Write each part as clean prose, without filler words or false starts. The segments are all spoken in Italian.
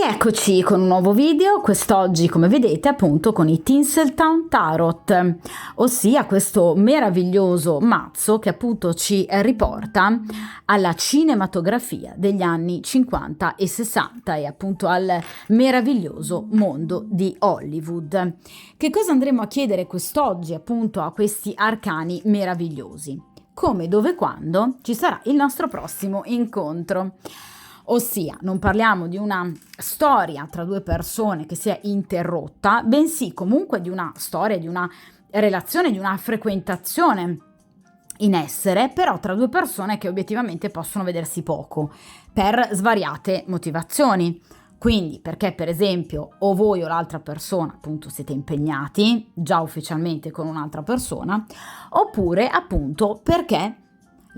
Rieccoci con un nuovo video, quest'oggi come vedete appunto con i Tinseltown Tarot, ossia questo meraviglioso mazzo che appunto ci riporta alla cinematografia degli anni 50 e 60 e appunto al meraviglioso mondo di Hollywood. Che cosa andremo a chiedere quest'oggi appunto a questi arcani meravigliosi? Come, dove, quando ci sarà il nostro prossimo incontro? Ossia, non parliamo di una storia tra due persone che si è interrotta, bensì comunque di una storia, di una relazione, di una frequentazione in essere, però tra due persone che obiettivamente possono vedersi poco, per svariate motivazioni. Quindi perché per esempio o voi o l'altra persona appunto siete impegnati già ufficialmente con un'altra persona, oppure appunto perché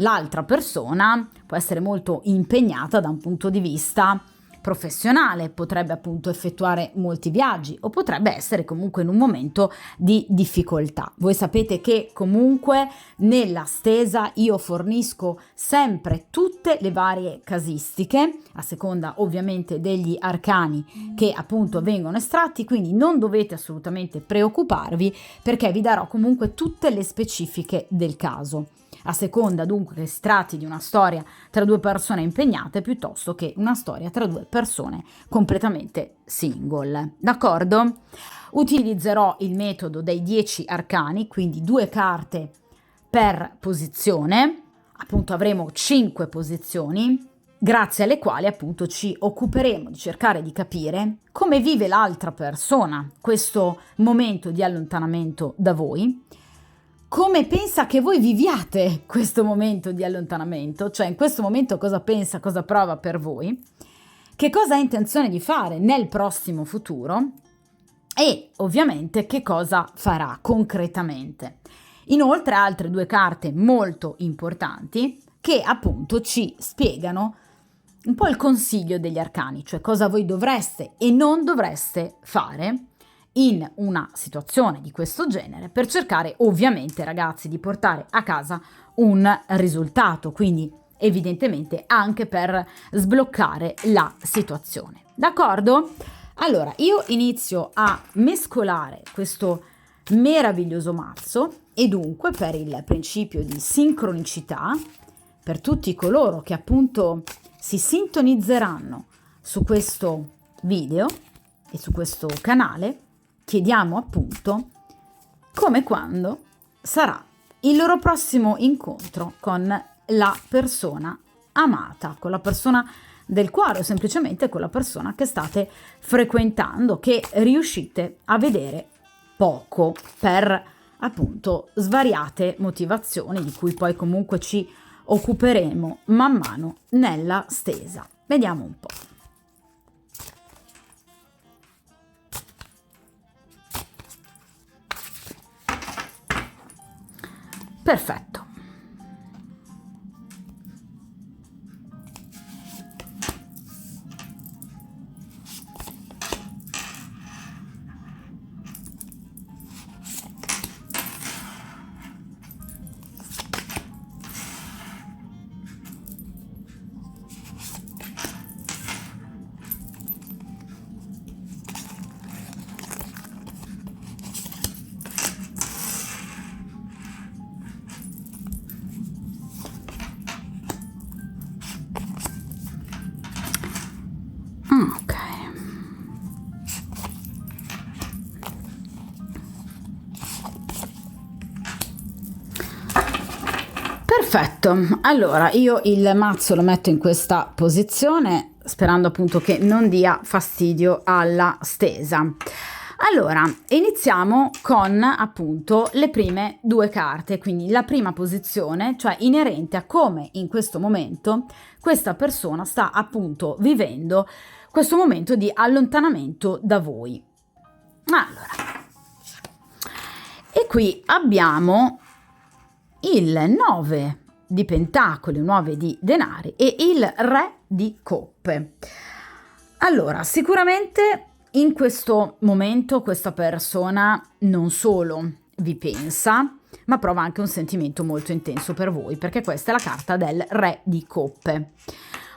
l'altra persona può essere molto impegnata da un punto di vista professionale, potrebbe appunto effettuare molti viaggi o potrebbe essere comunque in un momento di difficoltà. Voi sapete che comunque nella stesa io fornisco sempre tutte le varie casistiche, a seconda ovviamente degli arcani che appunto vengono estratti, quindi non dovete assolutamente preoccuparvi perché vi darò comunque tutte le specifiche del caso. A seconda dunque che si tratti di una storia tra due persone impegnate piuttosto che una storia tra due persone completamente single, d'accordo? Utilizzerò il metodo dei 10 arcani, quindi 2 carte per posizione, appunto avremo 5 posizioni, grazie alle quali appunto ci occuperemo di cercare di capire come vive l'altra persona questo momento di allontanamento da voi, come pensa che voi viviate questo momento di allontanamento, cioè in questo momento cosa pensa, cosa prova per voi, che cosa ha intenzione di fare nel prossimo futuro e ovviamente che cosa farà concretamente. Inoltre altre 2 carte molto importanti che appunto ci spiegano un po' il consiglio degli arcani, cioè cosa voi dovreste e non dovreste fare in una situazione di questo genere per cercare ovviamente ragazzi di portare a casa un risultato, quindi evidentemente anche per sbloccare la situazione, d'accordo? Allora io inizio a mescolare questo meraviglioso mazzo e dunque per il principio di sincronicità per tutti coloro che appunto si sintonizzeranno su questo video e su questo canale, chiediamo appunto come e quando sarà il loro prossimo incontro con la persona amata, con la persona del cuore o semplicemente con la persona che state frequentando, che riuscite a vedere poco per appunto svariate motivazioni di cui poi comunque ci occuperemo man mano nella stesa. Vediamo un po'. Perfetto. Ok. Perfetto, allora io il mazzo lo metto in questa posizione sperando appunto che non dia fastidio alla stesa. Allora, iniziamo con appunto le prime 2 carte, quindi la prima posizione, cioè inerente a come in questo momento questa persona sta appunto vivendo questo momento di allontanamento da voi. Allora, e qui abbiamo il 9 di pentacoli, 9 di denari e il re di coppe. Allora, sicuramente in questo momento questa persona non solo vi pensa, ma prova anche un sentimento molto intenso per voi, perché questa è la carta del re di coppe.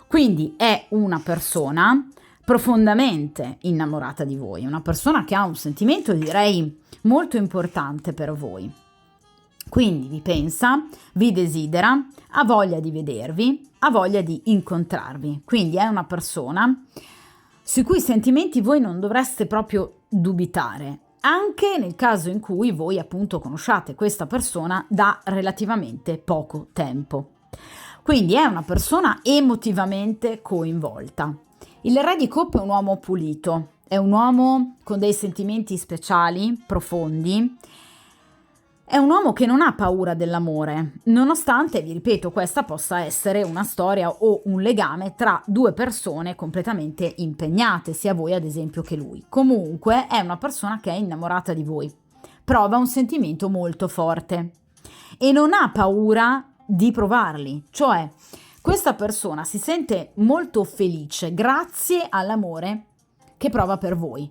Quindi è una persona profondamente innamorata di voi, una persona che ha un sentimento, direi, molto importante per voi. Quindi vi pensa, vi desidera, ha voglia di vedervi, ha voglia di incontrarvi. Quindi è una persona sui cui sentimenti voi non dovreste proprio dubitare, anche nel caso in cui voi appunto conosciate questa persona da relativamente poco tempo. Quindi è una persona emotivamente coinvolta. Il Re di Coppe è un uomo pulito, è un uomo con dei sentimenti speciali, profondi. È un uomo che non ha paura dell'amore, nonostante, vi ripeto, questa possa essere una storia o un legame tra due persone completamente impegnate, sia voi ad esempio che lui. Comunque è una persona che è innamorata di voi, prova un sentimento molto forte e non ha paura di provarli, cioè questa persona si sente molto felice grazie all'amore che prova per voi.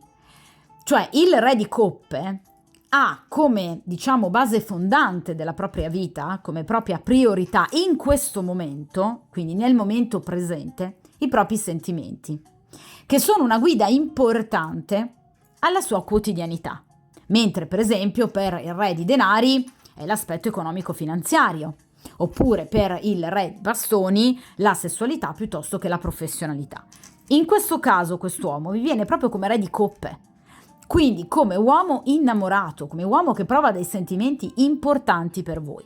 Cioè il Re di Coppe ha come, diciamo, base fondante della propria vita, come propria priorità in questo momento, quindi nel momento presente, i propri sentimenti, che sono una guida importante alla sua quotidianità. Mentre, per esempio, per il Re di Denari è l'aspetto economico-finanziario, oppure per il Re di Bastoni la sessualità piuttosto che la professionalità. In questo caso quest'uomo vi viene proprio come Re di Coppe, quindi come uomo innamorato, come uomo che prova dei sentimenti importanti per voi,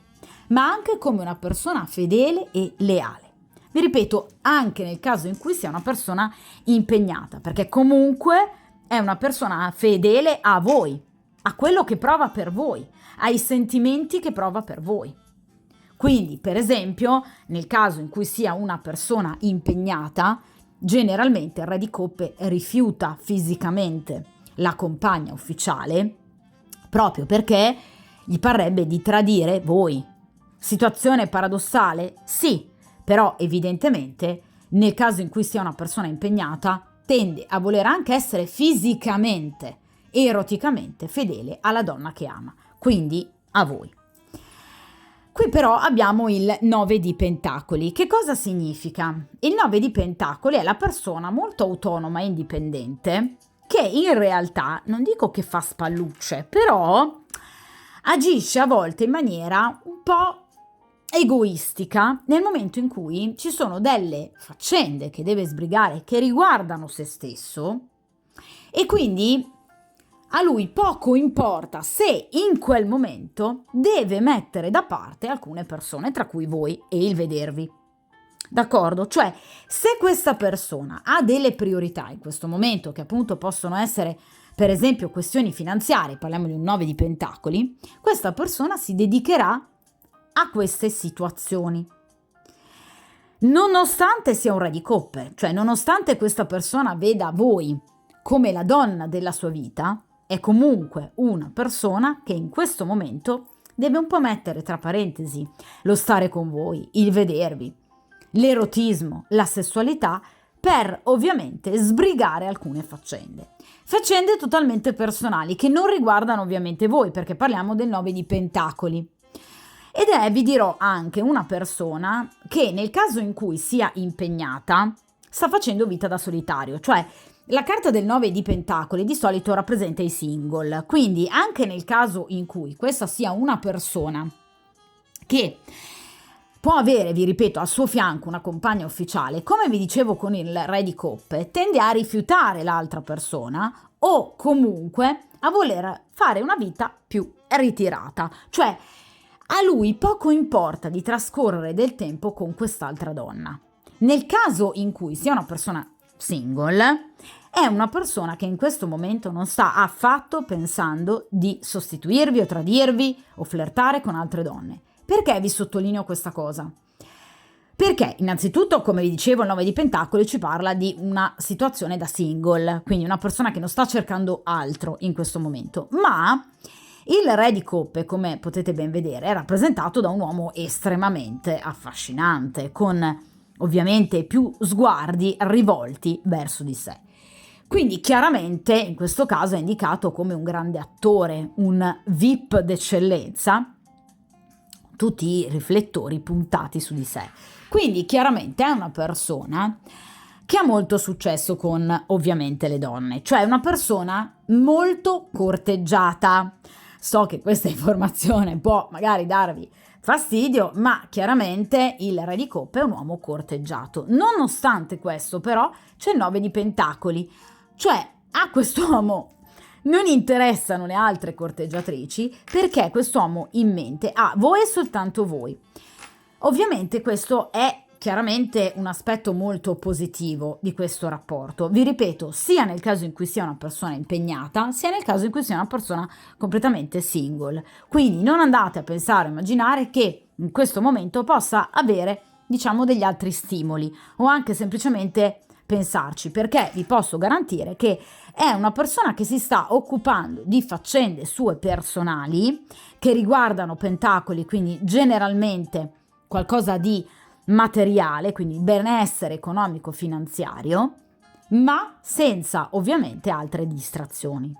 ma anche come una persona fedele e leale. Vi ripeto, anche nel caso in cui sia una persona impegnata, perché comunque è una persona fedele a voi, a quello che prova per voi, ai sentimenti che prova per voi. Quindi, per esempio, nel caso in cui sia una persona impegnata, generalmente il Re di Coppe rifiuta fisicamente la compagna ufficiale proprio perché gli parrebbe di tradire voi. Situazione paradossale? Sì, però evidentemente nel caso in cui sia una persona impegnata tende a voler anche essere fisicamente, eroticamente fedele alla donna che ama, quindi a voi. Qui però abbiamo il 9 di Pentacoli. Che cosa significa? Il 9 di Pentacoli è la persona molto autonoma e indipendente che in realtà, non dico che fa spallucce, però agisce a volte in maniera un po' egoistica nel momento in cui ci sono delle faccende che deve sbrigare che riguardano se stesso e quindi a lui poco importa se in quel momento deve mettere da parte alcune persone, tra cui voi e il vedervi. D'accordo? Cioè, se questa persona ha delle priorità in questo momento, che appunto possono essere, per esempio, questioni finanziarie, parliamo di un 9 di Pentacoli, questa persona si dedicherà a queste situazioni. Nonostante sia un Re di Coppe, cioè nonostante questa persona veda voi come la donna della sua vita, è comunque una persona che in questo momento deve un po' mettere tra parentesi lo stare con voi, il vedervi, l'erotismo, la sessualità, per ovviamente sbrigare alcune faccende. Faccende totalmente personali che non riguardano ovviamente voi, perché parliamo del 9 di Pentacoli. Ed è, vi dirò, anche una persona che nel caso in cui sia impegnata sta facendo vita da solitario, cioè la carta del 9 di Pentacoli di solito rappresenta i single, quindi anche nel caso in cui questa sia una persona che può avere, vi ripeto, al suo fianco una compagna ufficiale, come vi dicevo con il Re di Coppe, tende a rifiutare l'altra persona o comunque a voler fare una vita più ritirata, cioè a lui poco importa di trascorrere del tempo con quest'altra donna. Nel caso in cui sia una persona single, è una persona che in questo momento non sta affatto pensando di sostituirvi o tradirvi o flirtare con altre donne. Perché vi sottolineo questa cosa? Perché innanzitutto, come vi dicevo, il 9 di Pentacoli ci parla di una situazione da single, quindi una persona che non sta cercando altro in questo momento, ma il Re di Coppe, come potete ben vedere, è rappresentato da un uomo estremamente affascinante, con ovviamente più sguardi rivolti verso di sé. Quindi chiaramente in questo caso è indicato come un grande attore, un VIP d'eccellenza, tutti i riflettori puntati su di sé. Quindi chiaramente è una persona che ha molto successo con ovviamente le donne, cioè una persona molto corteggiata. So che questa informazione può magari darvi fastidio, ma chiaramente il re di coppe è un uomo corteggiato. Nonostante questo, però, c'è il 9 di pentacoli, cioè a quest'uomo non interessano le altre corteggiatrici perché quest'uomo in mente ha voi e soltanto voi. Ovviamente questo è chiaramente un aspetto molto positivo di questo rapporto. Vi ripeto, sia nel caso in cui sia una persona impegnata, sia nel caso in cui sia una persona completamente single. Quindi non andate a pensare, a immaginare che in questo momento possa avere, diciamo, degli altri stimoli o anche semplicemente pensarci, perché vi posso garantire che è una persona che si sta occupando di faccende sue personali che riguardano pentacoli, quindi generalmente qualcosa di materiale, quindi benessere economico finanziario, ma senza ovviamente altre distrazioni.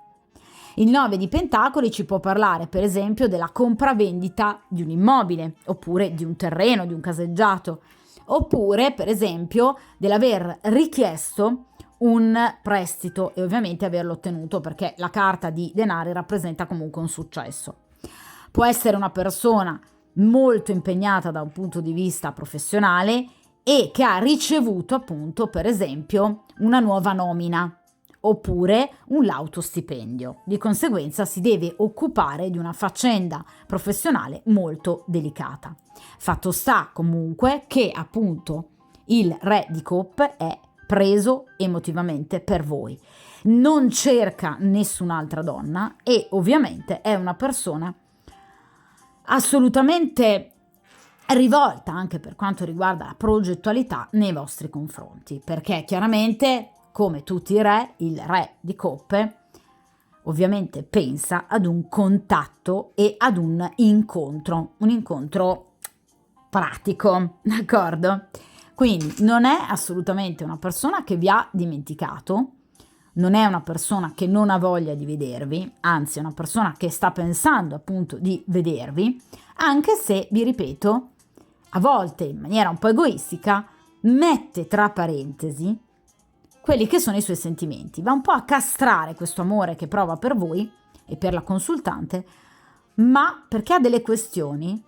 Il 9 di pentacoli ci può parlare per esempio della compravendita di un immobile, oppure di un terreno, di un caseggiato, oppure per esempio dell'aver richiesto un prestito e ovviamente averlo ottenuto, perché la carta di denari rappresenta comunque un successo. Può essere una persona molto impegnata da un punto di vista professionale e che ha ricevuto appunto per esempio una nuova nomina oppure un lauto stipendio. Di conseguenza si deve occupare di una faccenda professionale molto delicata. Fatto sta comunque che appunto il re di coppe è preso emotivamente per voi, non cerca nessun'altra donna e ovviamente è una persona assolutamente rivolta anche per quanto riguarda la progettualità nei vostri confronti, perché chiaramente come tutti i re, il re di coppe ovviamente pensa ad un contatto e ad un incontro pratico, d'accordo? Quindi non è assolutamente una persona che vi ha dimenticato, non è una persona che non ha voglia di vedervi, anzi è una persona che sta pensando appunto di vedervi, anche se, vi ripeto, a volte in maniera un po' egoistica, mette tra parentesi quelli che sono i suoi sentimenti, va un po' a castrare questo amore che prova per voi e per la consultante, ma perché ha delle questioni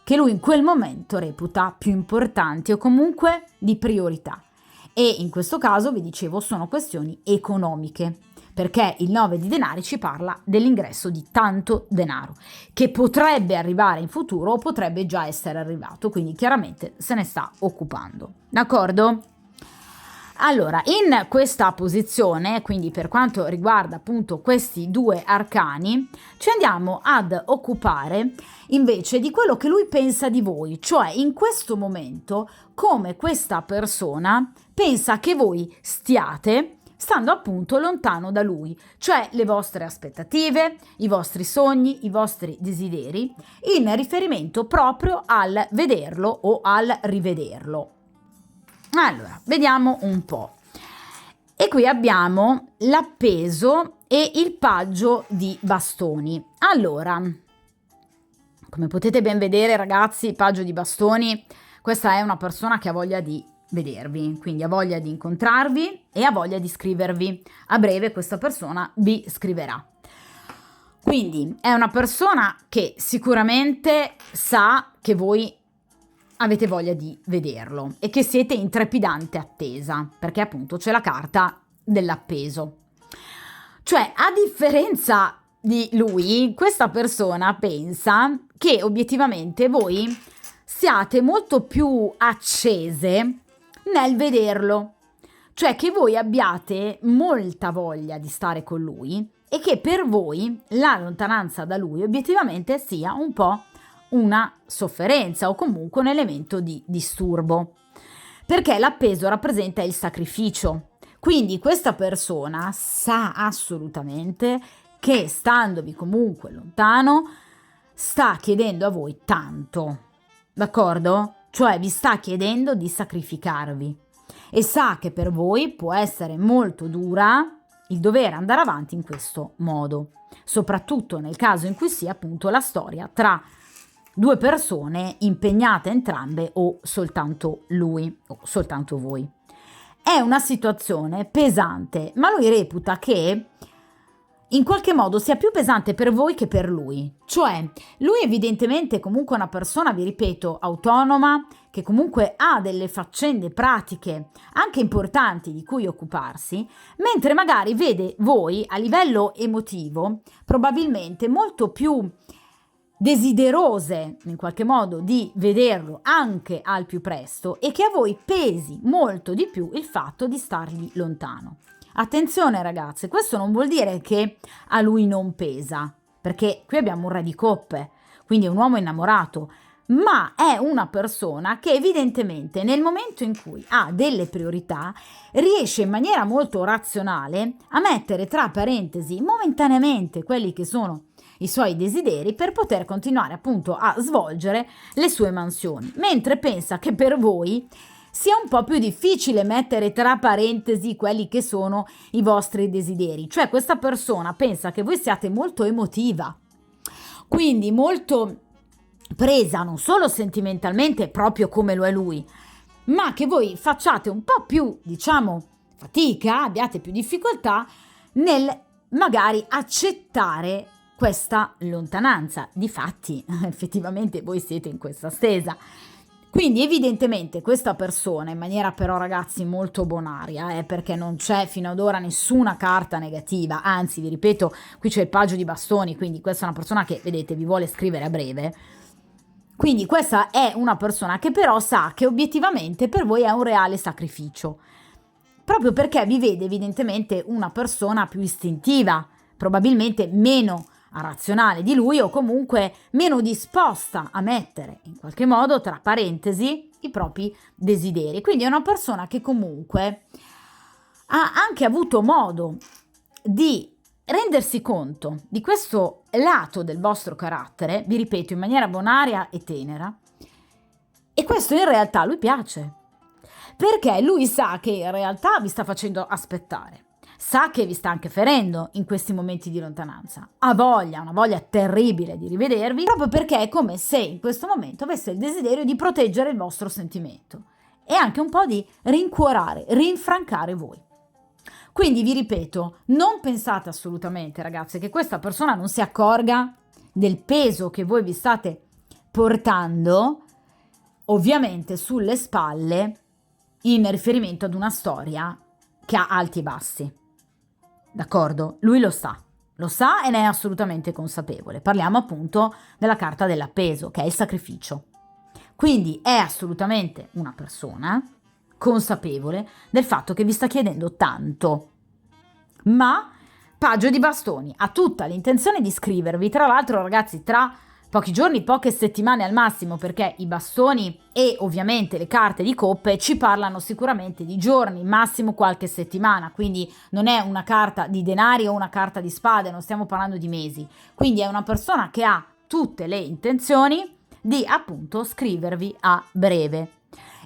che lui in quel momento reputa più importanti o comunque di priorità. E in questo caso, vi dicevo, sono questioni economiche, perché il 9 di denari ci parla dell'ingresso di tanto denaro, che potrebbe arrivare in futuro o potrebbe già essere arrivato, quindi chiaramente se ne sta occupando. D'accordo? Allora, in questa posizione, quindi per quanto riguarda appunto questi due arcani, ci andiamo ad occupare invece di quello che lui pensa di voi, cioè in questo momento come questa persona pensa che voi stiate stando appunto lontano da lui, cioè le vostre aspettative, i vostri sogni, i vostri desideri, in riferimento proprio al vederlo o al rivederlo. Allora, vediamo un po'. E qui abbiamo l'appeso e il paggio di bastoni. Allora, come potete ben vedere ragazzi, il paggio di bastoni, questa è una persona che ha voglia di vedervi, quindi ha voglia di incontrarvi e ha voglia di scrivervi. A breve questa persona vi scriverà. Quindi è una persona che sicuramente sa che voi avete voglia di vederlo e che siete in trepidante attesa, perché appunto c'è la carta dell'appeso. Cioè, a differenza di lui, questa persona pensa che obiettivamente voi siate molto più accese nel vederlo, cioè che voi abbiate molta voglia di stare con lui e che per voi la lontananza da lui obiettivamente sia un po' una sofferenza o comunque un elemento di disturbo, perché l'appeso rappresenta il sacrificio. Quindi questa persona sa assolutamente che standovi comunque lontano sta chiedendo a voi tanto, d'accordo? Cioè vi sta chiedendo di sacrificarvi e sa che per voi può essere molto dura il dover andare avanti in questo modo, soprattutto nel caso in cui sia appunto la storia tra due persone impegnate entrambe o soltanto lui o soltanto voi. È è una situazione pesante, ma lui reputa che in qualche modo sia più pesante per voi che per lui. Cioè, lui evidentemente è comunque una persona, vi ripeto, autonoma, che comunque ha delle faccende pratiche anche importanti di cui occuparsi, mentre magari vede voi a livello emotivo probabilmente molto più desiderose in qualche modo di vederlo anche al più presto e che a voi pesi molto di più il fatto di stargli lontano. Attenzione ragazze, questo non vuol dire che a lui non pesa, perché qui abbiamo un re di coppe, quindi è un uomo innamorato, ma è una persona che evidentemente nel momento in cui ha delle priorità riesce in maniera molto razionale a mettere tra parentesi momentaneamente quelli che sono i suoi desideri per poter continuare appunto a svolgere le sue mansioni, mentre pensa che per voi sia un po' più difficile mettere tra parentesi quelli che sono i vostri desideri. Cioè questa persona pensa che voi siate molto emotiva, quindi molto presa non solo sentimentalmente proprio come lo è lui, ma che voi facciate un po' più, diciamo, fatica, abbiate più difficoltà nel magari accettare questa lontananza. Difatti, effettivamente voi siete in questa stesa. Quindi evidentemente questa persona, in maniera però ragazzi molto bonaria, perché non c'è fino ad ora nessuna carta negativa, anzi vi ripeto, qui c'è il paggio di bastoni, quindi questa è una persona che, vedete, vi vuole scrivere a breve. Quindi questa è una persona che però sa che obiettivamente per voi è un reale sacrificio, proprio perché vi vede evidentemente una persona più istintiva, probabilmente meno razionale di lui o comunque meno disposta a mettere in qualche modo tra parentesi i propri desideri. Quindi è una persona che comunque ha anche avuto modo di rendersi conto di questo lato del vostro carattere, vi ripeto, in maniera bonaria e tenera, e questo in realtà a lui piace, perché lui sa che in realtà vi sta facendo aspettare. Sa che vi sta anche ferendo in questi momenti di lontananza. Ha voglia, una voglia terribile di rivedervi, proprio perché è come se in questo momento avesse il desiderio di proteggere il vostro sentimento e anche un po' di rincuorare, rinfrancare voi. Quindi vi ripeto, non pensate assolutamente ragazze che questa persona non si accorga del peso che voi vi state portando, ovviamente sulle spalle, in riferimento ad una storia che ha alti e bassi. D'accordo? Lui lo sa e ne è assolutamente consapevole. Parliamo appunto della carta dell'appeso, che è il sacrificio. Quindi è assolutamente una persona consapevole del fatto che vi sta chiedendo tanto. Ma paggio di bastoni, ha tutta l'intenzione di scrivervi, tra l'altro ragazzi, tra pochi giorni, poche settimane al massimo, perché i bastoni e ovviamente le carte di coppe ci parlano sicuramente di giorni, massimo qualche settimana, quindi non è una carta di denari o una carta di spade, non stiamo parlando di mesi. Quindi è una persona che ha tutte le intenzioni di appunto scrivervi a breve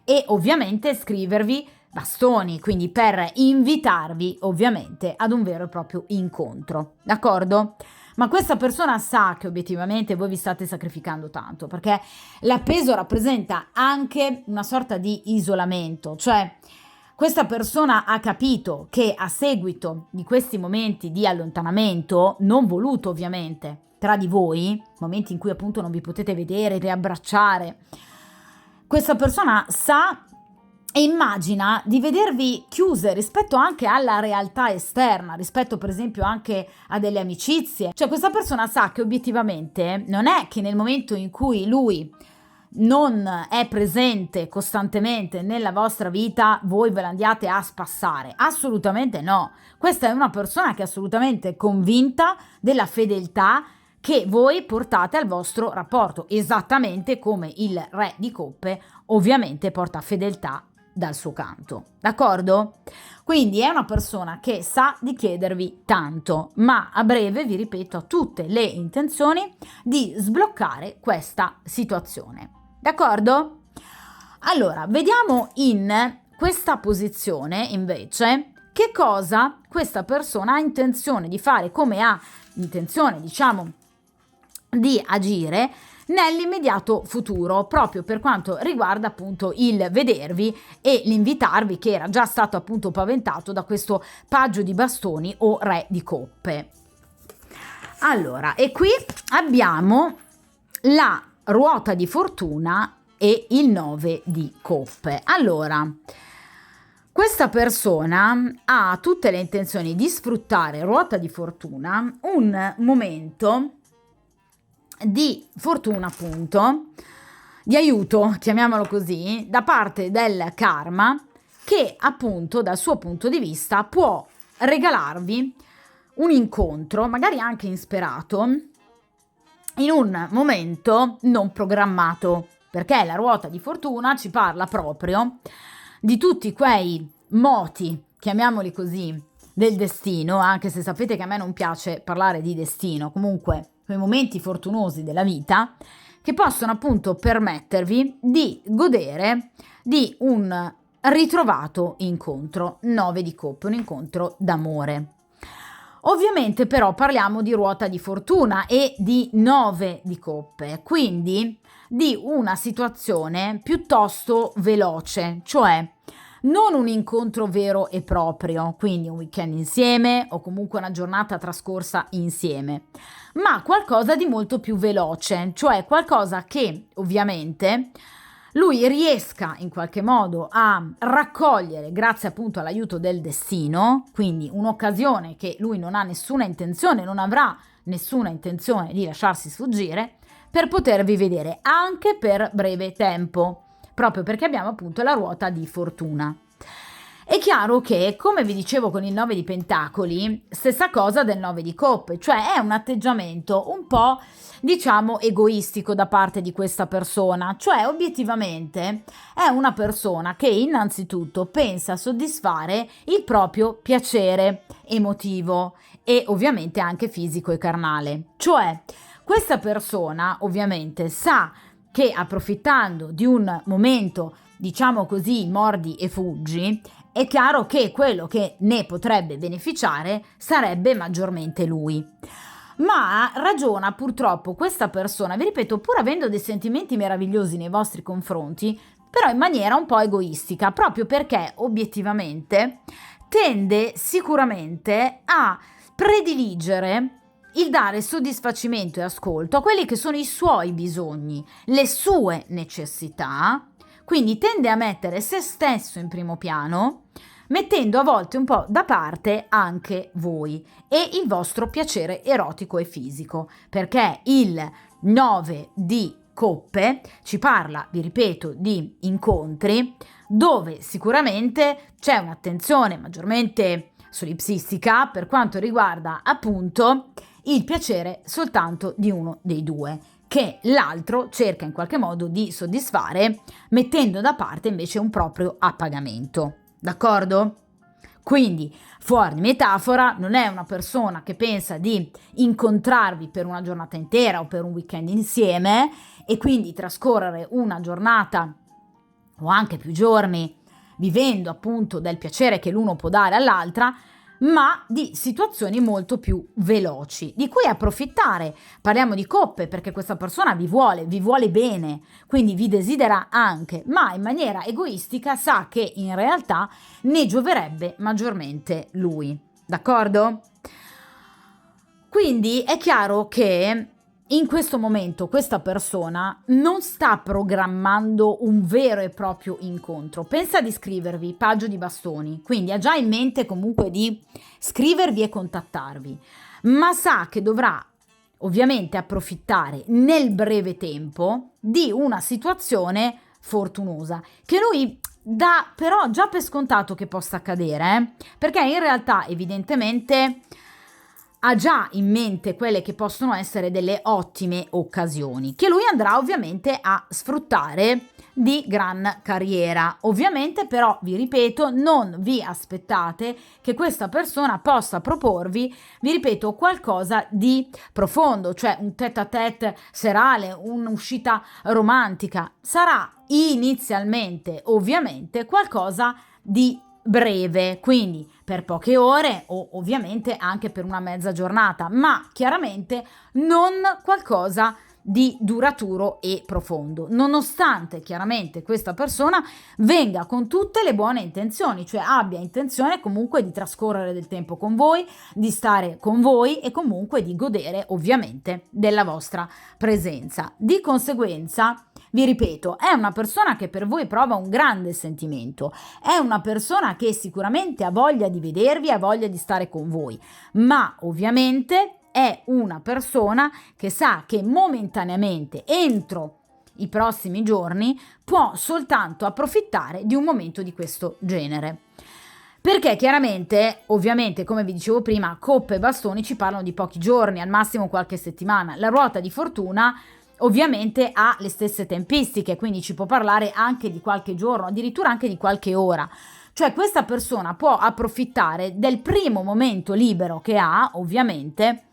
e ovviamente scrivervi bastoni, quindi per invitarvi ovviamente ad un vero e proprio incontro, d'accordo? Ma questa persona sa che obiettivamente voi vi state sacrificando tanto, perché l'appeso rappresenta anche una sorta di isolamento, cioè questa persona ha capito che a seguito di questi momenti di allontanamento, non voluto ovviamente, tra di voi, momenti in cui appunto non vi potete vedere, riabbracciare, questa persona sa e immagina di vedervi chiuse rispetto anche alla realtà esterna, rispetto per esempio anche a delle amicizie. Cioè questa persona sa che obiettivamente non è che nel momento in cui lui non è presente costantemente nella vostra vita voi ve la andiate a spassare, assolutamente no. Questa è una persona che è assolutamente convinta della fedeltà che voi portate al vostro rapporto, esattamente come il re di coppe ovviamente porta fedeltà dal suo canto, d'accordo? Quindi è una persona che sa di chiedervi tanto, ma a breve, vi ripeto, ha tutte le intenzioni di sbloccare questa situazione, d'accordo? Allora, vediamo in questa posizione invece che cosa questa persona ha intenzione di fare, come ha intenzione, diciamo, di agire nell'immediato futuro, proprio per quanto riguarda appunto il vedervi e l'invitarvi, che era già stato appunto paventato da questo paggio di bastoni o re di coppe. Allora, e qui abbiamo la ruota di fortuna e il 9 di coppe. Allora, questa persona ha tutte le intenzioni di sfruttare, ruota di fortuna, un momento di fortuna, appunto, di aiuto, chiamiamolo così, da parte del karma, che appunto dal suo punto di vista può regalarvi un incontro, magari anche insperato, in un momento non programmato, perché la ruota di fortuna ci parla proprio di tutti quei moti, chiamiamoli così, del destino, anche se sapete che a me non piace parlare di destino, comunque quei momenti fortunosi della vita che possono appunto permettervi di godere di un ritrovato incontro, 9 di coppe, un incontro d'amore. Ovviamente però parliamo di ruota di fortuna e di 9 di coppe, quindi di una situazione piuttosto veloce, cioè non un incontro vero e proprio, quindi un weekend insieme o comunque una giornata trascorsa insieme, ma qualcosa di molto più veloce, cioè qualcosa che ovviamente lui riesca in qualche modo a raccogliere grazie appunto all'aiuto del destino, quindi un'occasione che lui non ha nessuna intenzione, non avrà nessuna intenzione di lasciarsi sfuggire, per potervi vedere anche per breve tempo, proprio perché abbiamo appunto la ruota di fortuna. È chiaro che, come vi dicevo con il 9 di pentacoli, stessa cosa del 9 di coppe, cioè è un atteggiamento un po', diciamo, egoistico da parte di questa persona, cioè obiettivamente è una persona che innanzitutto pensa a soddisfare il proprio piacere emotivo e ovviamente anche fisico e carnale, cioè questa persona ovviamente sa che approfittando di un momento, diciamo così, mordi e fuggi, è chiaro che quello che ne potrebbe beneficiare sarebbe maggiormente lui. Ma ragiona purtroppo questa persona, vi ripeto, pur avendo dei sentimenti meravigliosi nei vostri confronti, però in maniera un po' egoistica, proprio perché obiettivamente tende sicuramente a prediligere il dare soddisfacimento e ascolto a quelli che sono i suoi bisogni, le sue necessità, quindi tende a mettere se stesso in primo piano, mettendo a volte un po' da parte anche voi e il vostro piacere erotico e fisico, perché il 9 di coppe ci parla, vi ripeto, di incontri dove sicuramente c'è un'attenzione maggiormente solipsistica per quanto riguarda appunto il piacere soltanto di uno dei due, che l'altro cerca in qualche modo di soddisfare, mettendo da parte invece un proprio appagamento. D'accordo? Quindi, fuori metafora, non è una persona che pensa di incontrarvi per una giornata intera o per un weekend insieme e quindi trascorrere una giornata o anche più giorni vivendo appunto del piacere che l'uno può dare all'altra, ma di situazioni molto più veloci, di cui approfittare. Parliamo di coppe perché questa persona vi vuole bene, quindi vi desidera anche, ma in maniera egoistica sa che in realtà ne gioverebbe maggiormente lui. D'accordo? Quindi è chiaro che in questo momento questa persona non sta programmando un vero e proprio incontro, pensa di scrivervi, paggio di bastoni, quindi ha già in mente comunque di scrivervi e contattarvi, ma sa che dovrà ovviamente approfittare nel breve tempo di una situazione fortunosa, che lui dà però già per scontato che possa accadere, perché in realtà evidentemente ha già in mente quelle che possono essere delle ottime occasioni, che lui andrà ovviamente a sfruttare di gran carriera. Ovviamente però, vi ripeto, non vi aspettate che questa persona possa proporvi, vi ripeto, qualcosa di profondo, cioè un tête-à-tête serale, un'uscita romantica. Sarà inizialmente, ovviamente, qualcosa di breve, quindi per poche ore o ovviamente anche per una mezza giornata, ma chiaramente non qualcosa di duraturo e profondo, nonostante chiaramente questa persona venga con tutte le buone intenzioni, cioè abbia intenzione comunque di trascorrere del tempo con voi, di stare con voi e comunque di godere ovviamente della vostra presenza. Di conseguenza, vi ripeto, è una persona che per voi prova un grande sentimento, è una persona che sicuramente ha voglia di vedervi, ha voglia di stare con voi, ma ovviamente è una persona che sa che momentaneamente, entro i prossimi giorni, può soltanto approfittare di un momento di questo genere. Perché chiaramente, ovviamente, come vi dicevo prima, coppe e bastoni ci parlano di pochi giorni, al massimo qualche settimana. La ruota di fortuna ovviamente ha le stesse tempistiche, quindi ci può parlare anche di qualche giorno, addirittura anche di qualche ora. Cioè questa persona può approfittare del primo momento libero che ha, ovviamente,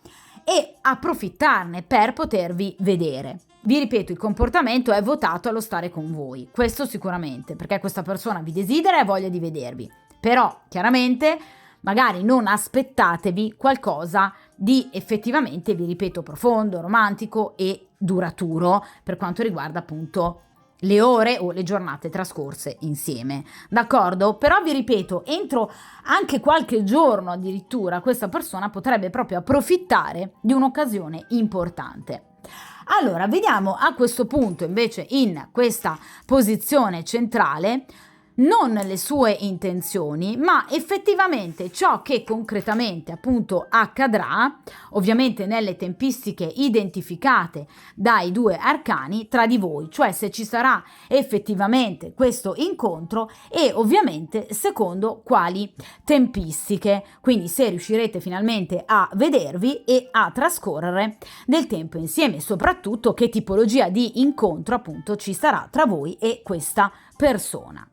e approfittarne per potervi vedere. Vi ripeto, il comportamento è votato allo stare con voi, questo sicuramente, perché questa persona vi desidera e ha voglia di vedervi. Però, chiaramente, magari non aspettatevi qualcosa di effettivamente, vi ripeto, profondo, romantico e duraturo per quanto riguarda appunto le ore o le giornate trascorse insieme, d'accordo? Però vi ripeto, entro anche qualche giorno addirittura questa persona potrebbe proprio approfittare di un'occasione importante. Allora, vediamo a questo punto invece in questa posizione centrale non le sue intenzioni, ma effettivamente ciò che concretamente appunto accadrà, ovviamente nelle tempistiche identificate dai due arcani tra di voi, cioè se ci sarà effettivamente questo incontro e ovviamente secondo quali tempistiche, quindi se riuscirete finalmente a vedervi e a trascorrere del tempo insieme, soprattutto che tipologia di incontro appunto ci sarà tra voi e questa persona.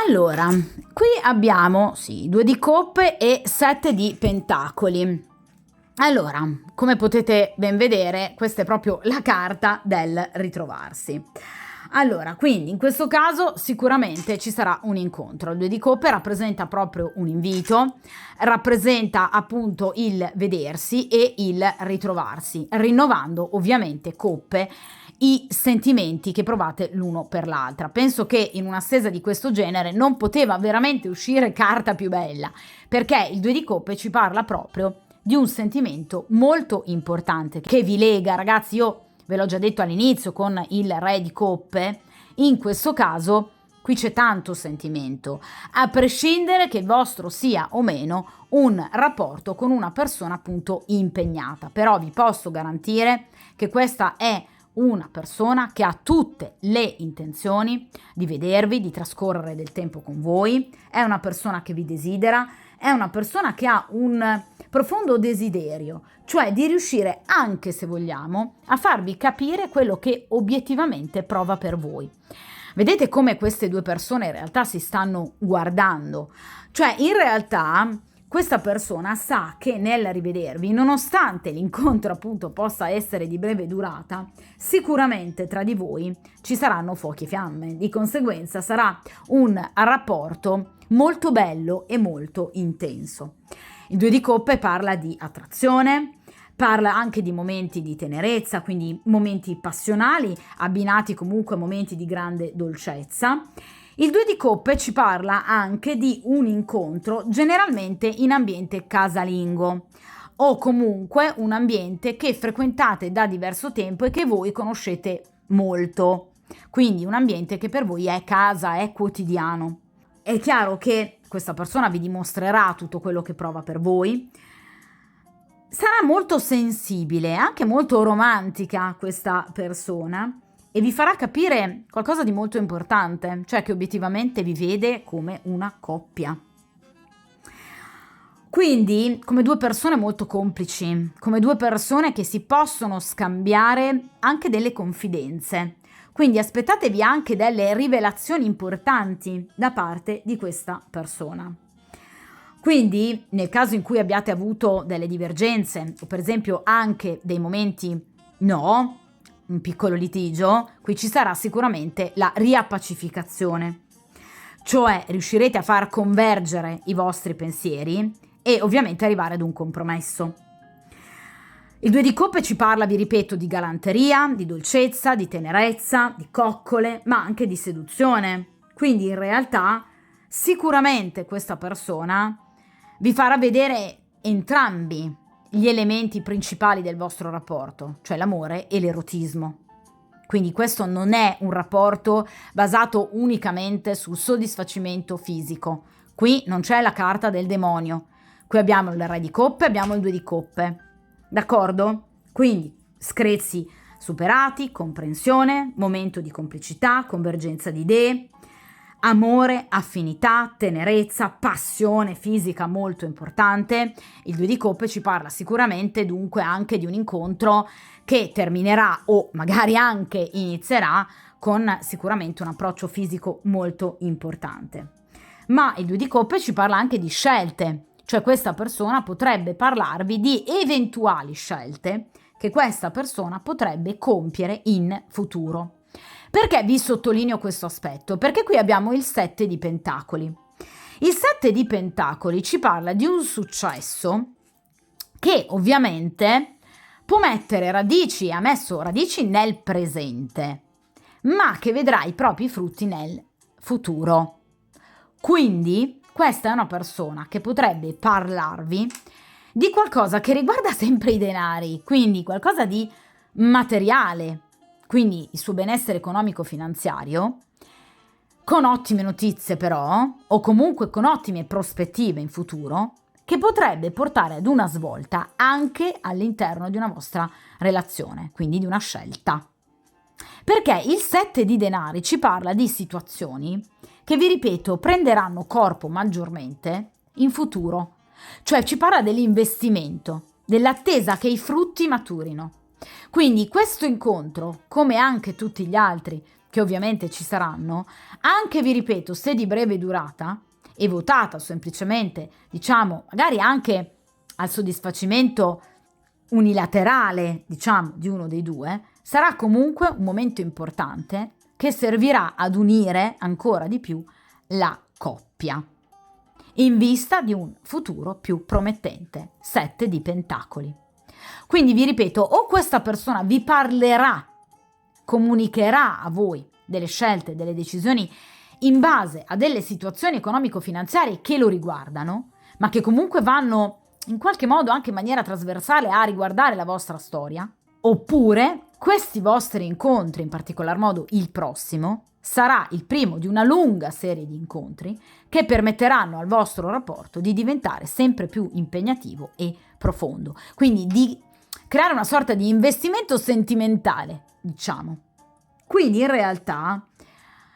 Allora, qui abbiamo, sì, 2 di coppe e 7 di pentacoli. Allora, come potete ben vedere, questa è proprio la carta del ritrovarsi. Allora, quindi in questo caso sicuramente ci sarà un incontro. Il 2 di coppe rappresenta proprio un invito, rappresenta appunto il vedersi e il ritrovarsi, rinnovando ovviamente coppe i sentimenti che provate l'uno per l'altra. Penso che in una stesa di questo genere non poteva veramente uscire carta più bella, perché il 2 di coppe ci parla proprio di un sentimento molto importante che vi lega, ragazzi. Io ve l'ho già detto all'inizio con il re di coppe, in questo caso qui c'è tanto sentimento, a prescindere che il vostro sia o meno un rapporto con una persona appunto impegnata, però vi posso garantire che questa è una persona che ha tutte le intenzioni di vedervi, di trascorrere del tempo con voi, è una persona che vi desidera, è una persona che ha un profondo desiderio, cioè di riuscire, anche se vogliamo, a farvi capire quello che obiettivamente prova per voi. Vedete come queste due persone in realtà si stanno guardando, cioè in realtà questa persona sa che nel rivedervi, nonostante l'incontro appunto possa essere di breve durata, sicuramente tra di voi ci saranno fuochi e fiamme, di conseguenza sarà un rapporto molto bello e molto intenso. Il 2 di coppe parla di attrazione, parla anche di momenti di tenerezza, quindi momenti passionali, abbinati comunque a momenti di grande dolcezza. Il 2 di coppe ci parla anche di un incontro generalmente in ambiente casalingo o comunque un ambiente che frequentate da diverso tempo e che voi conoscete molto, quindi un ambiente che per voi è casa, è quotidiano. È chiaro che questa persona vi dimostrerà tutto quello che prova per voi, sarà molto sensibile, anche molto romantica questa persona, e vi farà capire qualcosa di molto importante, cioè che obiettivamente vi vede come una coppia. Quindi come due persone molto complici, come due persone che si possono scambiare anche delle confidenze. Quindi aspettatevi anche delle rivelazioni importanti da parte di questa persona. Quindi nel caso in cui abbiate avuto delle divergenze o per esempio anche dei momenti no, un piccolo litigio, qui ci sarà sicuramente la riappacificazione, cioè riuscirete a far convergere i vostri pensieri e ovviamente arrivare ad un compromesso. Il 2 di coppe ci parla, vi ripeto, di galanteria, di dolcezza, di tenerezza, di coccole, ma anche di seduzione. Quindi in realtà sicuramente questa persona vi farà vedere entrambi gli elementi principali del vostro rapporto, cioè l'amore e l'erotismo. Quindi questo non è un rapporto basato unicamente sul soddisfacimento fisico. Qui non c'è la carta del demonio. Qui abbiamo il re di coppe, abbiamo il 2 di coppe. D'accordo? Quindi screzi superati, comprensione, momento di complicità, convergenza di idee, amore, affinità, tenerezza, passione fisica molto importante. Il 2 di coppe ci parla sicuramente dunque anche di un incontro che terminerà o magari anche inizierà con sicuramente un approccio fisico molto importante. Ma il 2 di coppe ci parla anche di scelte, cioè questa persona potrebbe parlarvi di eventuali scelte che questa persona potrebbe compiere in futuro. Perché vi sottolineo questo aspetto? Perché qui abbiamo il 7 di pentacoli. Il 7 di pentacoli ci parla di un successo che ovviamente può mettere radici, ha messo radici nel presente, ma che vedrà i propri frutti nel futuro. Quindi questa è una persona che potrebbe parlarvi di qualcosa che riguarda sempre i denari, quindi qualcosa di materiale, quindi il suo benessere economico-finanziario, con ottime notizie però, o comunque con ottime prospettive in futuro, che potrebbe portare ad una svolta anche all'interno di una vostra relazione, quindi di una scelta. Perché il 7 di denari ci parla di situazioni che, vi ripeto, prenderanno corpo maggiormente in futuro. Cioè ci parla dell'investimento, dell'attesa che i frutti maturino. Quindi questo incontro, come anche tutti gli altri che ovviamente ci saranno, anche, vi ripeto, se di breve durata e votata semplicemente, diciamo, magari anche al soddisfacimento unilaterale, diciamo, di uno dei due, sarà comunque un momento importante che servirà ad unire ancora di più la coppia in vista di un futuro più promettente. 7 di pentacoli. Quindi vi ripeto, o questa persona vi parlerà, comunicherà a voi delle scelte, delle decisioni in base a delle situazioni economico-finanziarie che lo riguardano, ma che comunque vanno in qualche modo anche in maniera trasversale a riguardare la vostra storia, oppure questi vostri incontri, in particolar modo il prossimo, sarà il primo di una lunga serie di incontri che permetteranno al vostro rapporto di diventare sempre più impegnativo e profondo. Quindi di creare una sorta di investimento sentimentale, diciamo. Quindi in realtà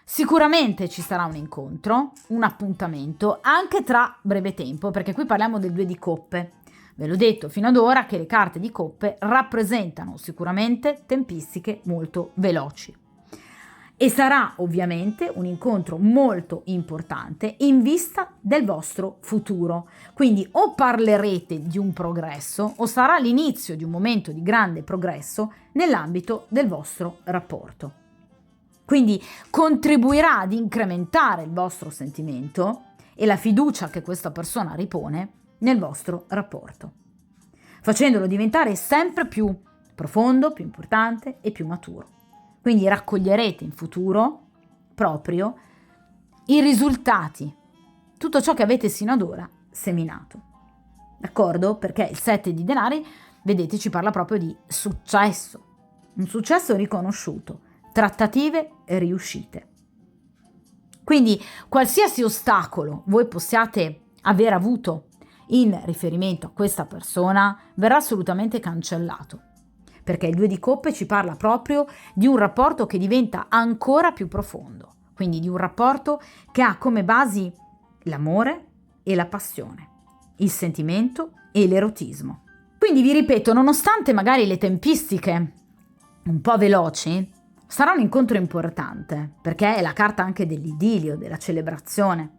sicuramente ci sarà un incontro, un appuntamento, anche tra breve tempo, perché qui parliamo del 2 di coppe. Ve l'ho detto fino ad ora che le carte di coppe rappresentano sicuramente tempistiche molto veloci. E sarà ovviamente un incontro molto importante in vista del vostro futuro. Quindi o parlerete di un progresso o sarà l'inizio di un momento di grande progresso nell'ambito del vostro rapporto. Quindi contribuirà ad incrementare il vostro sentimento e la fiducia che questa persona ripone nel vostro rapporto, facendolo diventare sempre più profondo, più importante e più maturo. Quindi raccoglierete in futuro proprio i risultati, tutto ciò che avete sino ad ora seminato. D'accordo? Perché il 7 di denari, vedete, ci parla proprio di successo, un successo riconosciuto, trattative riuscite. Quindi qualsiasi ostacolo voi possiate aver avuto in riferimento a questa persona verrà assolutamente cancellato, perché il 2 di coppe ci parla proprio di un rapporto che diventa ancora più profondo, quindi di un rapporto che ha come basi l'amore e la passione, il sentimento e l'erotismo. Quindi vi ripeto, nonostante magari le tempistiche un po' veloci, sarà un incontro importante, perché è la carta anche dell'idilio, della celebrazione.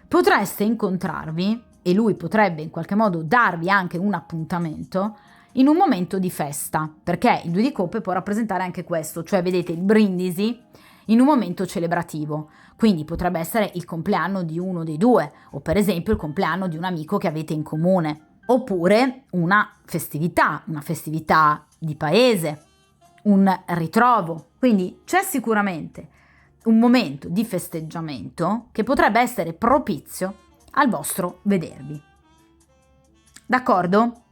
Potreste incontrarvi, e lui potrebbe in qualche modo darvi anche un appuntamento, in un momento di festa, perché il 2 di coppe può rappresentare anche questo, cioè vedete il brindisi in un momento celebrativo, quindi potrebbe essere il compleanno di uno dei due, o per esempio il compleanno di un amico che avete in comune, oppure una festività di paese, un ritrovo. Quindi c'è sicuramente un momento di festeggiamento che potrebbe essere propizio al vostro vedervi. D'accordo?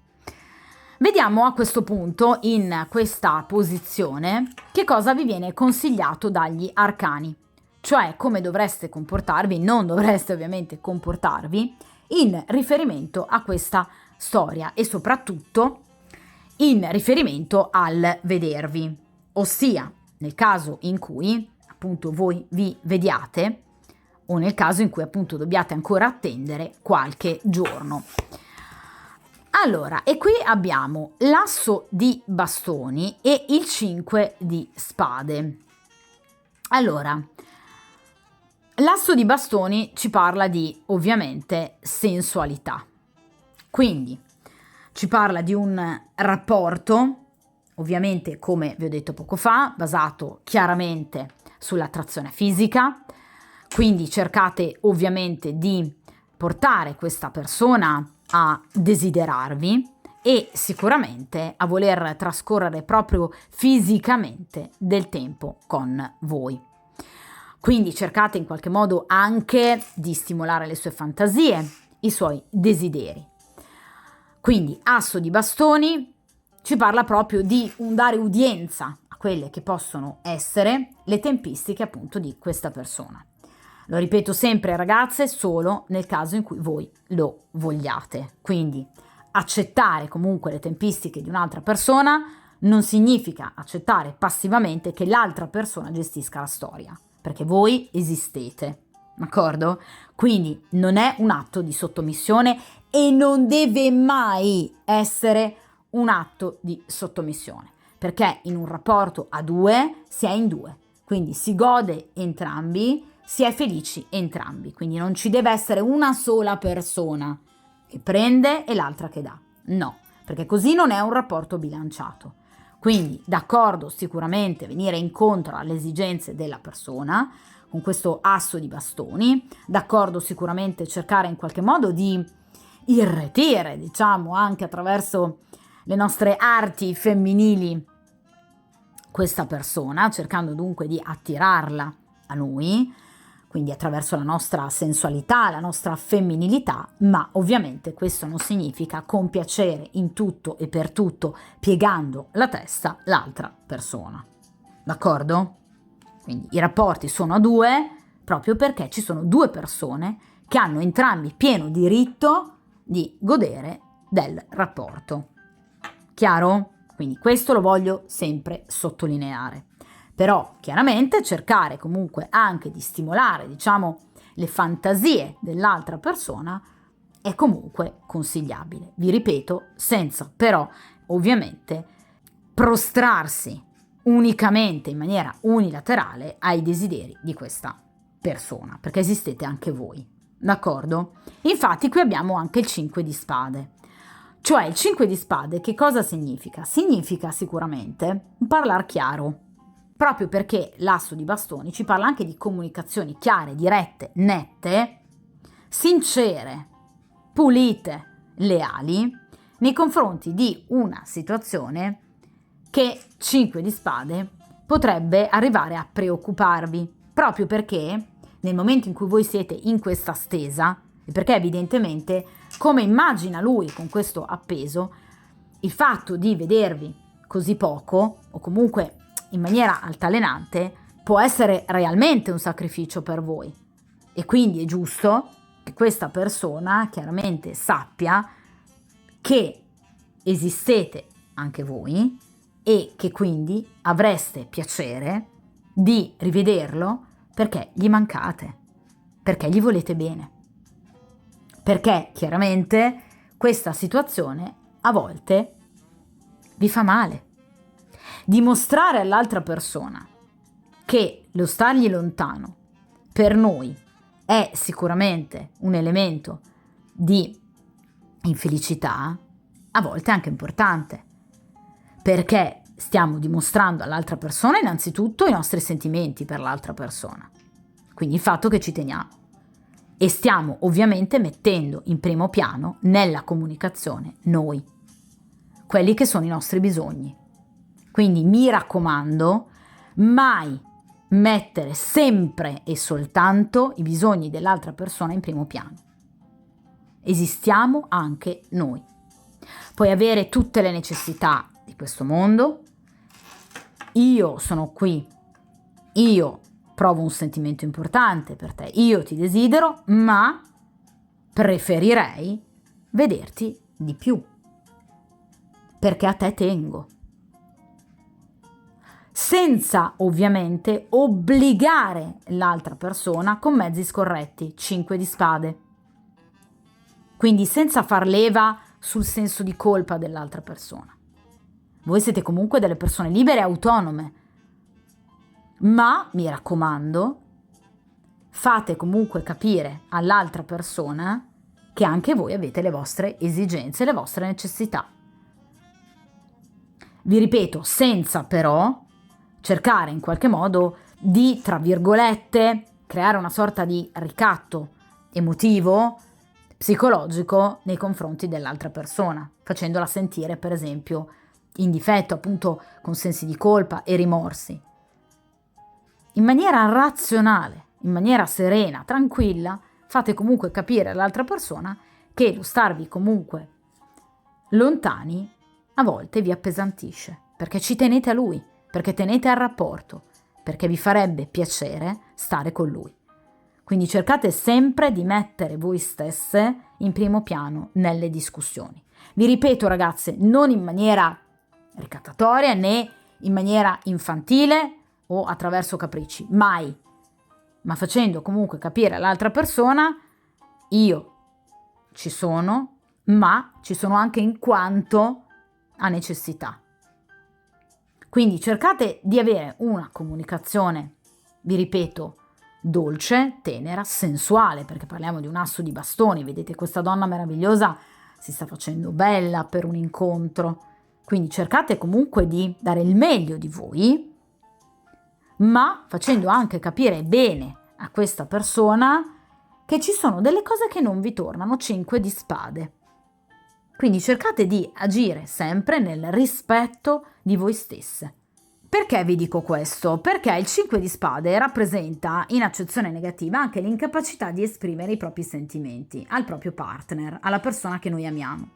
Vediamo a questo punto, in questa posizione, che cosa vi viene consigliato dagli arcani, cioè come dovreste comportarvi, non dovreste ovviamente comportarvi, in riferimento a questa storia e soprattutto in riferimento al vedervi, ossia nel caso in cui appunto voi vi vediate o nel caso in cui appunto dobbiate ancora attendere qualche giorno. Allora, e qui abbiamo l'asso di bastoni e il 5 di spade. Allora, l'asso di bastoni ci parla di, ovviamente, sensualità. Quindi, ci parla di un rapporto, ovviamente, come vi ho detto poco fa, basato chiaramente sull'attrazione fisica. Quindi cercate, ovviamente, di portare questa persona a desiderarvi e sicuramente a voler trascorrere proprio fisicamente del tempo con voi. Quindi cercate in qualche modo anche di stimolare le sue fantasie, i suoi desideri. Quindi asso di bastoni ci parla proprio di dare udienza a quelle che possono essere le tempistiche appunto di questa persona. Lo ripeto sempre, ragazze, solo nel caso in cui voi lo vogliate. Quindi accettare comunque le tempistiche di un'altra persona non significa accettare passivamente che l'altra persona gestisca la storia, perché voi esistete, d'accordo? Quindi non è un atto di sottomissione e non deve mai essere un atto di sottomissione, perché in un rapporto a due si è in due, quindi si gode entrambi, si è felici entrambi, quindi non ci deve essere una sola persona che prende e l'altra che dà, no, perché così non è un rapporto bilanciato. Quindi d'accordo sicuramente venire incontro alle esigenze della persona con questo asso di bastoni, d'accordo sicuramente cercare in qualche modo di irretire, diciamo, anche attraverso le nostre arti femminili questa persona, cercando dunque di attirarla a noi, quindi attraverso la nostra sensualità, la nostra femminilità, ma ovviamente questo non significa compiacere in tutto e per tutto, piegando la testa, l'altra persona. D'accordo? Quindi i rapporti sono a due proprio perché ci sono due persone che hanno entrambi pieno diritto di godere del rapporto. Chiaro? Quindi questo lo voglio sempre sottolineare. Però chiaramente cercare comunque anche di stimolare, diciamo, le fantasie dell'altra persona è comunque consigliabile. Vi ripeto, senza però ovviamente prostrarsi unicamente in maniera unilaterale ai desideri di questa persona, perché esistete anche voi, d'accordo? Infatti qui abbiamo anche il 5 di spade. Cioè il 5 di spade che cosa significa? Significa sicuramente un parlar chiaro, proprio perché l'asso di bastoni ci parla anche di comunicazioni chiare, dirette, nette, sincere, pulite, leali, nei confronti di una situazione che 5 di spade potrebbe arrivare a preoccuparvi, proprio perché nel momento in cui voi siete in questa stesa, e perché evidentemente, come immagina lui con questo appeso, il fatto di vedervi così poco, o comunque in maniera altalenante, può essere realmente un sacrificio per voi. E quindi è giusto che questa persona chiaramente sappia che esistete anche voi e che quindi avreste piacere di rivederlo perché gli mancate, perché gli volete bene. Perché chiaramente questa situazione a volte vi fa male. Dimostrare all'altra persona che lo stargli lontano per noi è sicuramente un elemento di infelicità, a volte è anche importante, perché stiamo dimostrando all'altra persona innanzitutto i nostri sentimenti per l'altra persona, quindi il fatto che ci teniamo, E stiamo ovviamente mettendo in primo piano nella comunicazione noi, quelli che sono i nostri bisogni. Quindi mi raccomando, mai mettere sempre e soltanto i bisogni dell'altra persona in primo piano. Esistiamo anche noi. Puoi avere tutte le necessità di questo mondo, io sono qui, io provo un sentimento importante per te, io ti desidero, ma preferirei vederti di più, perché a te tengo. Senza ovviamente obbligare l'altra persona con mezzi scorretti, 5 di spade. Quindi senza far leva sul senso di colpa dell'altra persona. Voi siete comunque delle persone libere e autonome, ma mi raccomando, fate comunque capire all'altra persona che anche voi avete le vostre esigenze, le vostre necessità. Vi ripeto, senza però cercare in qualche modo di, tra virgolette, creare una sorta di ricatto emotivo, psicologico nei confronti dell'altra persona, facendola sentire per esempio in difetto, appunto con sensi di colpa e rimorsi. In maniera razionale, in maniera serena, tranquilla, fate comunque capire all'altra persona che lo starvi comunque lontani a volte vi appesantisce, perché ci tenete a lui, perché tenete al rapporto, perché vi farebbe piacere stare con lui. Quindi cercate sempre di mettere voi stesse in primo piano nelle discussioni. Vi ripeto ragazze, non in maniera ricattatoria né in maniera infantile o attraverso capricci, mai, ma facendo comunque capire all'altra persona io ci sono, ma ci sono anche in quanto a necessità. Quindi cercate di avere una comunicazione, vi ripeto, dolce, tenera, sensuale, perché parliamo di un asso di bastoni, vedete questa donna meravigliosa si sta facendo bella per un incontro, quindi cercate comunque di dare il meglio di voi, ma facendo anche capire bene a questa persona che ci sono delle cose che non vi tornano, 5 di spade. Quindi cercate di agire sempre nel rispetto di voi stesse. Perché vi dico questo? Perché il 5 di spade rappresenta in accezione negativa anche l'incapacità di esprimere i propri sentimenti al proprio partner, alla persona che noi amiamo.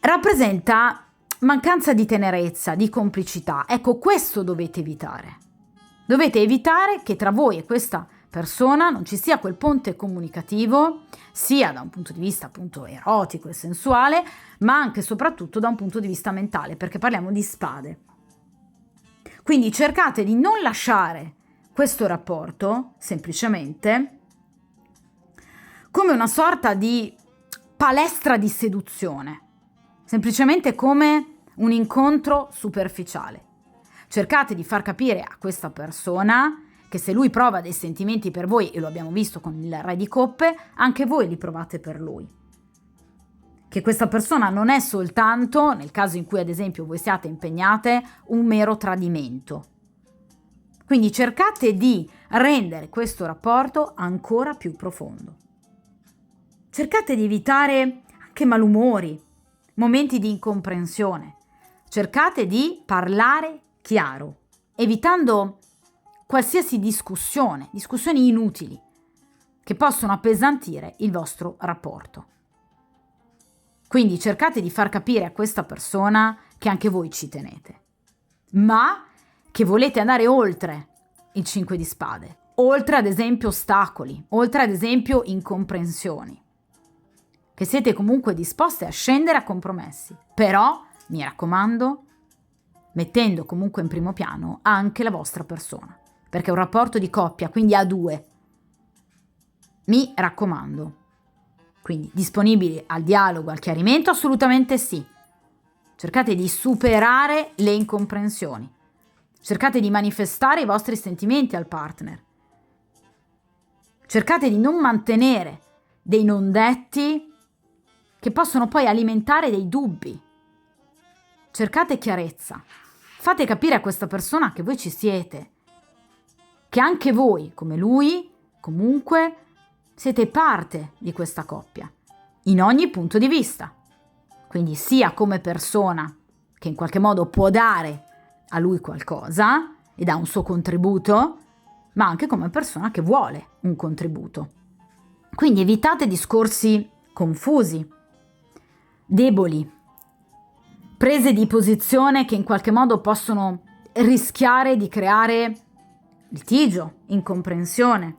Rappresenta mancanza di tenerezza, di complicità. Ecco, questo dovete evitare. Dovete evitare che tra voi e questa persona non ci sia quel ponte comunicativo, sia da un punto di vista appunto erotico e sensuale, ma anche e soprattutto da un punto di vista mentale, perché parliamo di spade. Quindi cercate di non lasciare questo rapporto semplicemente come una sorta di palestra di seduzione, semplicemente come un incontro superficiale. Cercate di far capire a questa persona che se lui prova dei sentimenti per voi, e lo abbiamo visto con il Re di Coppe, anche voi li provate per lui. Che questa persona non è soltanto, nel caso in cui ad esempio voi siate impegnate, un mero tradimento. Quindi cercate di rendere questo rapporto ancora più profondo. Cercate di evitare anche malumori, momenti di incomprensione. Cercate di parlare chiaro, evitando qualsiasi discussioni inutili che possono appesantire il vostro rapporto. Quindi cercate di far capire a questa persona che anche voi ci tenete, ma che volete andare oltre il 5 di spade, oltre ad esempio ostacoli, oltre ad esempio incomprensioni, che siete comunque disposte a scendere a compromessi, però, mi raccomando, mettendo comunque in primo piano anche la vostra persona, perché è un rapporto di coppia, quindi a due. Mi raccomando. Quindi disponibili al dialogo, al chiarimento? Assolutamente sì. Cercate di superare le incomprensioni. Cercate di manifestare i vostri sentimenti al partner. Cercate di non mantenere dei non detti che possono poi alimentare dei dubbi. Cercate chiarezza. Fate capire a questa persona che voi ci siete, che anche voi, come lui, comunque siete parte di questa coppia, in ogni punto di vista. Quindi sia come persona che in qualche modo può dare a lui qualcosa e dà un suo contributo, ma anche come persona che vuole un contributo. Quindi evitate discorsi confusi, deboli, prese di posizione che in qualche modo possono rischiare di creare litigio, incomprensione.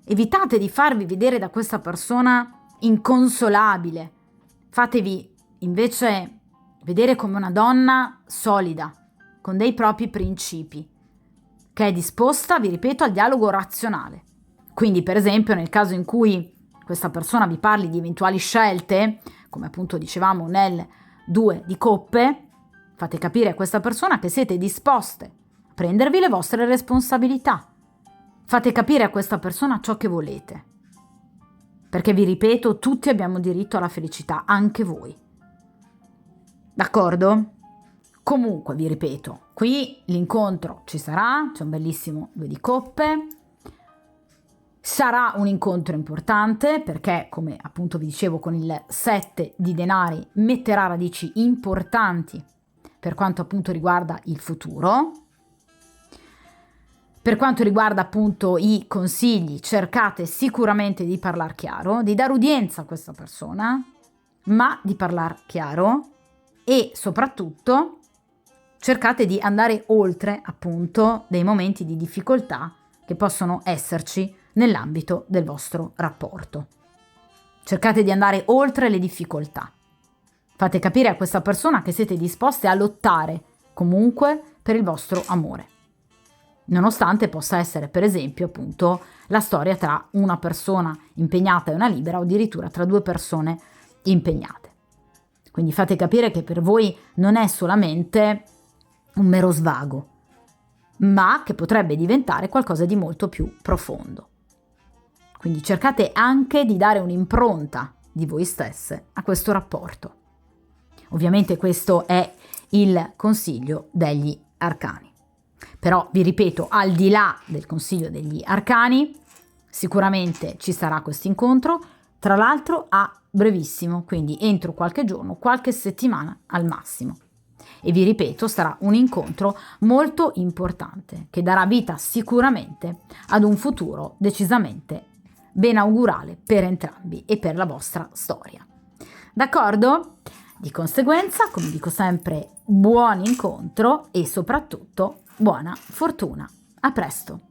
Evitate di farvi vedere da questa persona inconsolabile. Fatevi invece vedere come una donna solida, con dei propri principi, che è disposta, vi ripeto, al dialogo razionale. Quindi, per esempio, nel caso in cui questa persona vi parli di eventuali scelte, come appunto dicevamo nel 2 di coppe, fate capire a questa persona che siete disposte a prendervi le vostre responsabilità. Fate capire a questa persona ciò che volete. Perché vi ripeto, tutti abbiamo diritto alla felicità, anche voi. D'accordo? Comunque, vi ripeto, qui l'incontro ci sarà, c'è un bellissimo 2 di coppe. Sarà un incontro importante perché, come appunto vi dicevo, con il 7 di denari metterà radici importanti per quanto appunto riguarda il futuro. Per quanto riguarda appunto i consigli, cercate sicuramente di parlare chiaro, di dare udienza a questa persona, ma di parlare chiaro e soprattutto cercate di andare oltre appunto dei momenti di difficoltà che possono esserci nell'ambito del vostro rapporto. Cercate di andare oltre le difficoltà. Fate capire a questa persona che siete disposte a lottare comunque per il vostro amore. Nonostante possa essere, per esempio, appunto, la storia tra una persona impegnata e una libera o addirittura tra 2 persone impegnate. Quindi fate capire che per voi non è solamente un mero svago, ma che potrebbe diventare qualcosa di molto più profondo. Quindi cercate anche di dare un'impronta di voi stesse a questo rapporto. Ovviamente questo è il consiglio degli arcani. Però vi ripeto, al di là del consiglio degli arcani, sicuramente ci sarà questo incontro, tra l'altro a brevissimo, quindi entro qualche giorno, qualche settimana al massimo. E vi ripeto, sarà un incontro molto importante che darà vita sicuramente ad un futuro decisamente benaugurale per entrambi e per la vostra storia. D'accordo? Di conseguenza, come dico sempre, buon incontro e soprattutto buona fortuna. A presto!